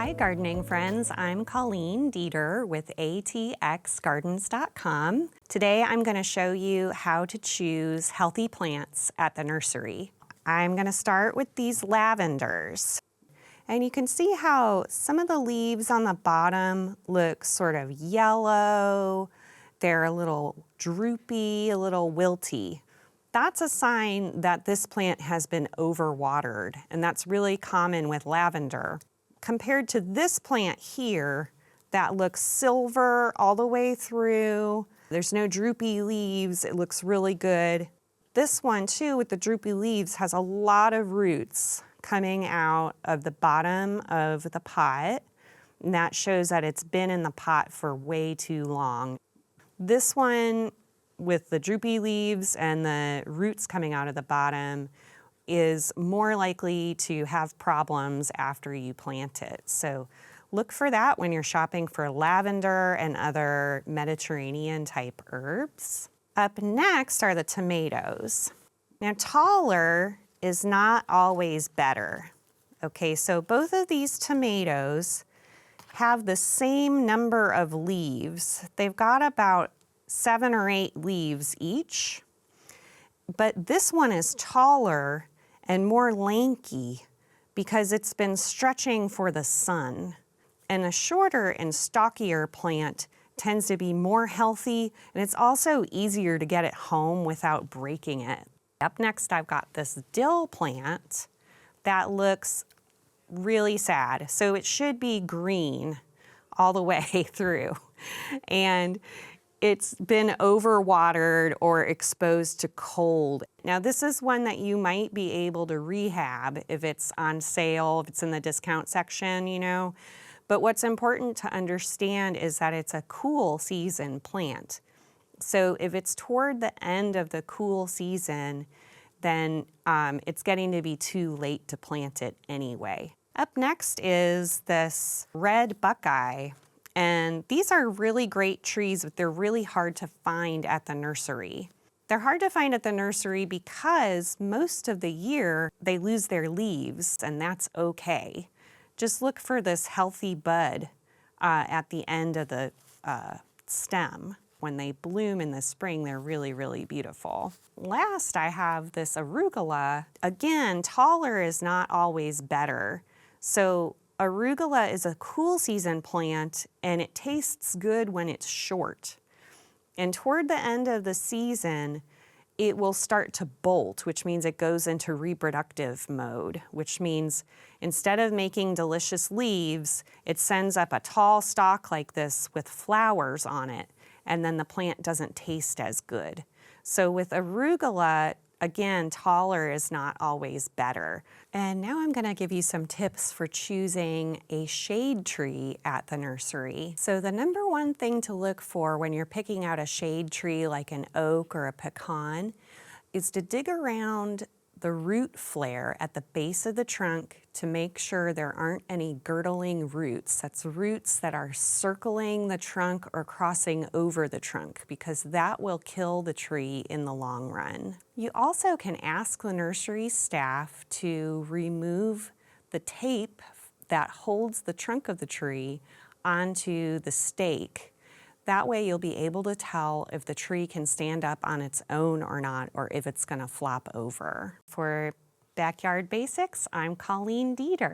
Hi gardening friends, I'm Colleen Dieter with atxgardens.com. Today I'm going to show you how to choose healthy plants at the nursery. I'm going to start with these lavenders. And you can see how some of the leaves on the bottom look sort of yellow. They're a little droopy, a little wilty. That's a sign that this plant has been overwatered, and that's really common with lavender. Compared to this plant here, that looks silver all the way through. There's no droopy leaves, it looks really good. This one too, with the droopy leaves, has a lot of roots coming out of the bottom of the pot, and that shows that it's been in the pot for way too long. This one, with the droopy leaves and the roots coming out of the bottom, is more likely to have problems after you plant it. So look for that when you're shopping for lavender and other Mediterranean type herbs. Up next are the tomatoes. Now, taller is not always better. Okay, so both of these tomatoes have the same number of leaves. They've got about 7 or 8 leaves each, but this one is taller and more lanky because it's been stretching for the sun. And a shorter and stockier plant tends to be more healthy, and it's also easier to get it home without breaking it. Up next, I've got this dill plant that looks really sad. So it should be green all the way through. And it's been overwatered or exposed to cold. Now this is one that you might be able to rehab if it's on sale, if it's in the discount section, you know. But what's important to understand is that it's a cool season plant. So if it's toward the end of the cool season, then it's getting to be too late to plant it anyway. Up next is this red buckeye. And these are really great trees, but they're really hard to find at the nursery. They're hard to find at the nursery because most of the year they lose their leaves, and that's okay. Just look for this healthy bud at the end of the stem. When they bloom in the spring, they're really, really beautiful. Last, I have this arugula. Again, taller is not always better. So arugula is a cool season plant, and it tastes good when it's short. And toward the end of the season, it will start to bolt, which means it goes into reproductive mode, which means instead of making delicious leaves, it sends up a tall stalk like this with flowers on it, and then the plant doesn't taste as good. So with arugula, again, taller is not always better. And now I'm going to give you some tips for choosing a shade tree at the nursery. So the number one thing to look for when you're picking out a shade tree like an oak or a pecan is to dig around the root flare at the base of the trunk to make sure there aren't any girdling roots. That's roots that are circling the trunk or crossing over the trunk, because that will kill the tree in the long run. You also can ask the nursery staff to remove the tape that holds the trunk of the tree onto the stake. That way you'll be able to tell if the tree can stand up on its own or not, or if it's going to flop over. For Backyard Basics, I'm Colleen Dieter.